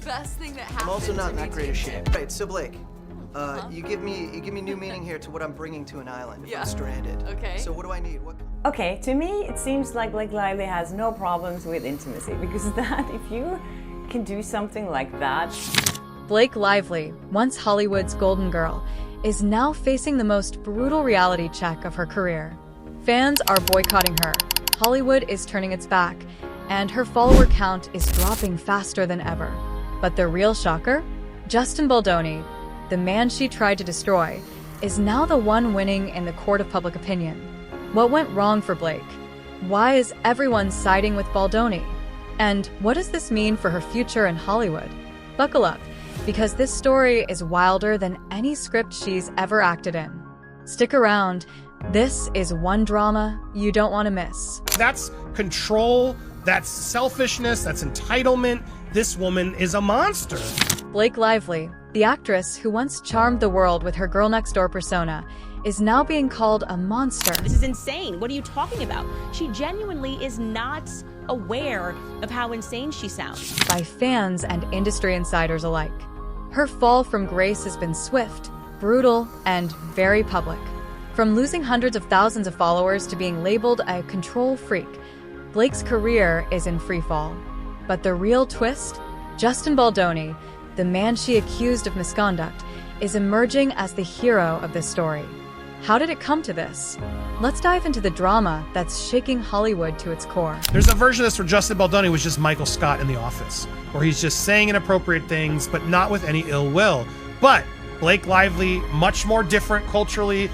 best thing that happened. I'm also not in to that me great a today. shape. Right, so Blake, you give me new meaning here to what I'm bringing to an island if Yeah. I'm stranded. Okay. So what do I need? What? Okay, to me it seems like Blake Lively has no problems with intimacy, because that, if you can do something like that. Blake Lively, once Hollywood's golden girl, is now facing the most brutal reality check of her career. Fans are boycotting her, Hollywood is turning its back, and her follower count is dropping faster than ever. But the real shocker? Justin Baldoni, the man she tried to destroy, is now the one winning in the court of public opinion. What went wrong for Blake? Why is everyone siding with Baldoni? And what does this mean for her future in Hollywood? Buckle up, because this story is wilder than any script she's ever acted in. Stick around. This is one drama you don't want to miss. That's control, that's selfishness, that's entitlement. This woman is a monster. Blake Lively, the actress who once charmed the world with her girl-next-door persona, is now being called a monster. This is insane. What are you talking about? She genuinely is not aware of how insane she sounds. By fans and industry insiders alike. Her fall from grace has been swift, brutal, and very public. From losing hundreds of thousands of followers to being labeled a control freak, Blake's career is in freefall. But the real twist? Justin Baldoni, the man she accused of misconduct, is emerging as the hero of this story. How did it come to this? Let's dive into the drama that's shaking Hollywood to its core. There's a version of this where Justin Baldoni was just Michael Scott in The Office, where he's just saying inappropriate things, but not with any ill will. But Blake Lively, much more different culturally,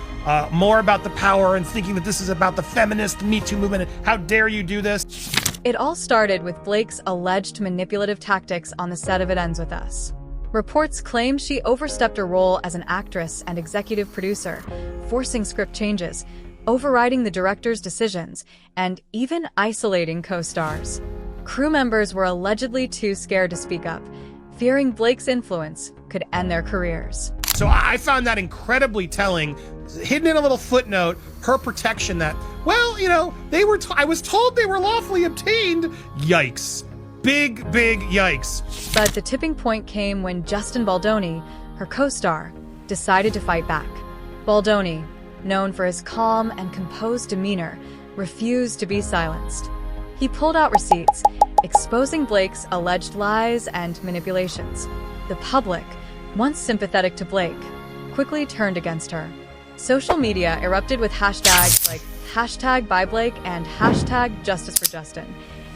more about the power and thinking that this is about the feminist Me Too movement. And how dare you do this? It all started with Blake's alleged manipulative tactics on the set of It Ends With Us. Reports claim she overstepped her role as an actress and executive producer, forcing script changes, overriding the director's decisions, and even isolating co-stars. Crew members were allegedly too scared to speak up, fearing Blake's influence could end their careers. So I found that incredibly telling. Hidden in a little footnote, her protection that, well, you know, I was told they were lawfully obtained. Yikes. Big yikes. But the tipping point came when Justin Baldoni, her co-star, decided to fight back. Baldoni, known for his calm and composed demeanor, refused to be silenced. He pulled out receipts, exposing Blake's alleged lies and manipulations. The public, once sympathetic to Blake, quickly turned against her. Social media erupted with hashtags like #BuyBlake and #JusticeForJustin,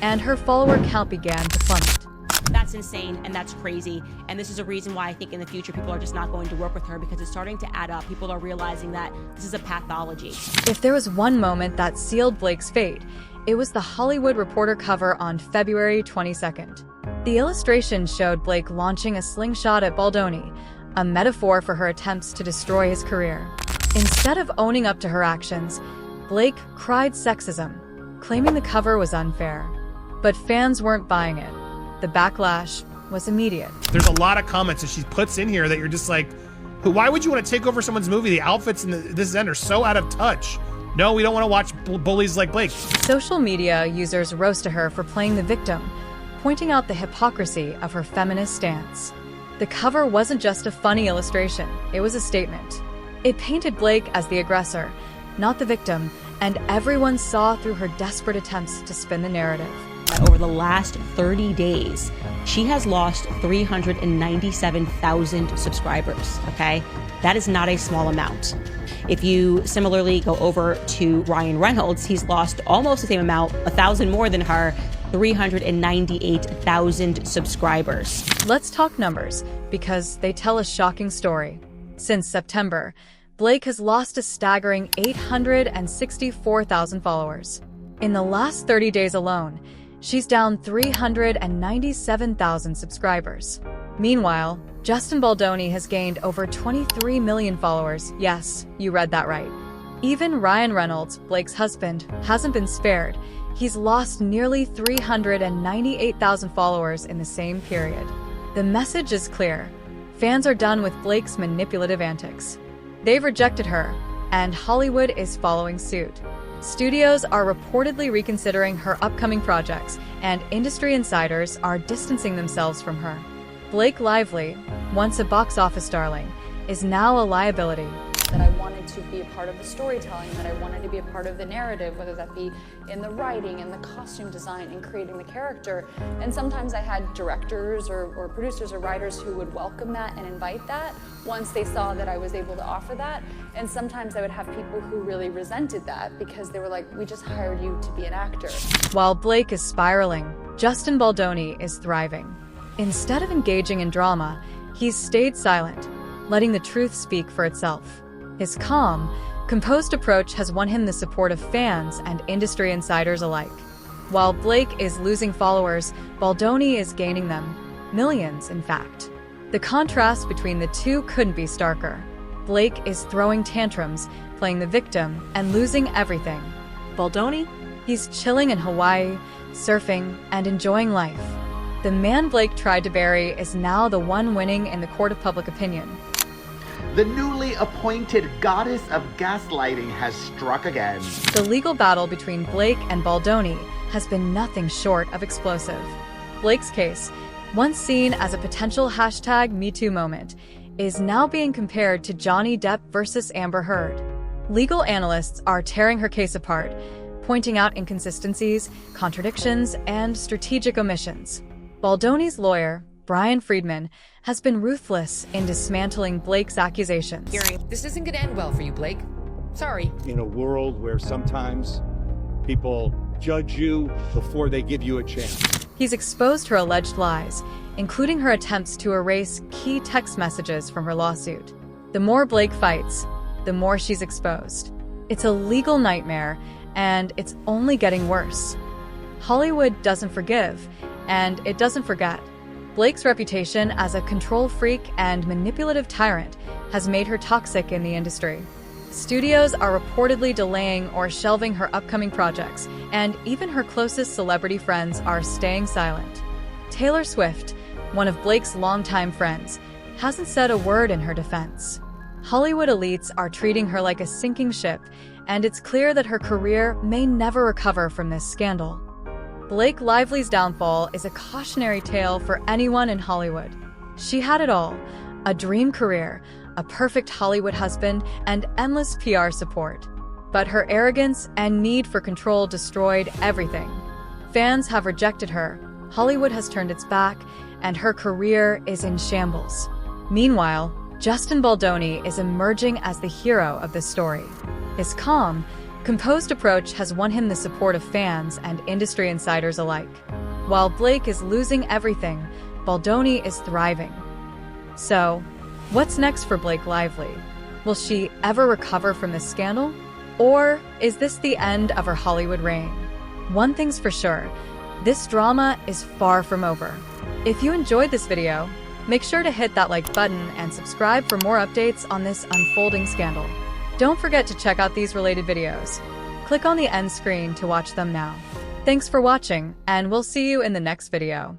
and her follower count began to plummet. That's insane and that's crazy. And this is a reason why I think in the future people are just not going to work with her, because it's starting to add up. People are realizing that this is a pathology. If there was one moment that sealed Blake's fate, it was the Hollywood Reporter cover on February 22nd. The illustration showed Blake launching a slingshot at Baldoni, a metaphor for her attempts to destroy his career. Instead of owning up to her actions, Blake cried sexism, claiming the cover was unfair. But fans weren't buying it. The backlash was immediate. There's a lot of comments that she puts in here that you're just like, why would you want to take over someone's movie? The outfits in this end are so out of touch. No, we don't want to watch bullies like Blake. Social media users roasted her for playing the victim, pointing out the hypocrisy of her feminist stance. The cover wasn't just a funny illustration, it was a statement. It painted Blake as the aggressor, not the victim, and everyone saw through her desperate attempts to spin the narrative. Over the last 30 days, she has lost 397,000 subscribers, okay? That is not a small amount. If you similarly go over to Ryan Reynolds, he's lost almost the same amount, 1,000 more than her, 398,000 subscribers. Let's talk numbers, because they tell a shocking story. Since September, Blake has lost a staggering 864,000 followers. In the last 30 days alone, she's down 397,000 subscribers. Meanwhile, Justin Baldoni has gained over 23 million followers. Yes, you read that right. Even Ryan Reynolds, Blake's husband, hasn't been spared. He's lost nearly 398,000 followers in the same period. The message is clear. Fans are done with Blake's manipulative antics. They've rejected her, and Hollywood is following suit. Studios are reportedly reconsidering her upcoming projects, and industry insiders are distancing themselves from her. Blake Lively, once a box office darling, is now a liability. That I wanted to be a part of the storytelling, that I wanted to be a part of the narrative, whether that be in the writing, in the costume design, in creating the character. And sometimes I had directors or producers or writers who would welcome that and invite that once they saw that I was able to offer that. And sometimes I would have people who really resented that because they were like, we just hired you to be an actor. While Blake is spiraling, Justin Baldoni is thriving. Instead of engaging in drama, he's stayed silent, letting the truth speak for itself. His calm, composed approach has won him the support of fans and industry insiders alike. While Blake is losing followers, Baldoni is gaining them. Millions, in fact. The contrast between the two couldn't be starker. Blake is throwing tantrums, playing the victim, and losing everything. Baldoni? He's chilling in Hawaii, surfing, and enjoying life. The man Blake tried to bury is now the one winning in the court of public opinion. The newly appointed goddess of gaslighting has struck again. The legal battle between Blake and Baldoni has been nothing short of explosive. Blake's case, once seen as a potential #MeToo moment, is now being compared to Johnny Depp versus Amber Heard. Legal analysts are tearing her case apart, pointing out inconsistencies, contradictions, and strategic omissions. Baldoni's lawyer, Brian Friedman, has been ruthless in dismantling Blake's accusations. This isn't going to end well for you, Blake. Sorry. In a world where sometimes people judge you before they give you a chance. He's exposed her alleged lies, including her attempts to erase key text messages from her lawsuit. The more Blake fights, the more she's exposed. It's a legal nightmare, and it's only getting worse. Hollywood doesn't forgive, and it doesn't forget. Blake's reputation as a control freak and manipulative tyrant has made her toxic in the industry. Studios are reportedly delaying or shelving her upcoming projects, and even her closest celebrity friends are staying silent. Taylor Swift, one of Blake's longtime friends, hasn't said a word in her defense. Hollywood elites are treating her like a sinking ship, and it's clear that her career may never recover from this scandal. Blake Lively's downfall is a cautionary tale for anyone in Hollywood. She had it all: a dream career, a perfect Hollywood husband, and endless PR support. But her arrogance and need for control destroyed everything. Fans have rejected her, Hollywood has turned its back, and her career is in shambles. Meanwhile, Justin Baldoni is emerging as the hero of this story. His calm, composed approach has won him the support of fans and industry insiders alike. While Blake is losing everything, Baldoni is thriving. So, what's next for Blake Lively? Will she ever recover from this scandal? Or is this the end of her Hollywood reign? One thing's for sure, this drama is far from over. If you enjoyed this video, make sure to hit that like button and subscribe for more updates on this unfolding scandal. Don't forget to check out these related videos. Click on the end screen to watch them now. Thanks for watching, and we'll see you in the next video.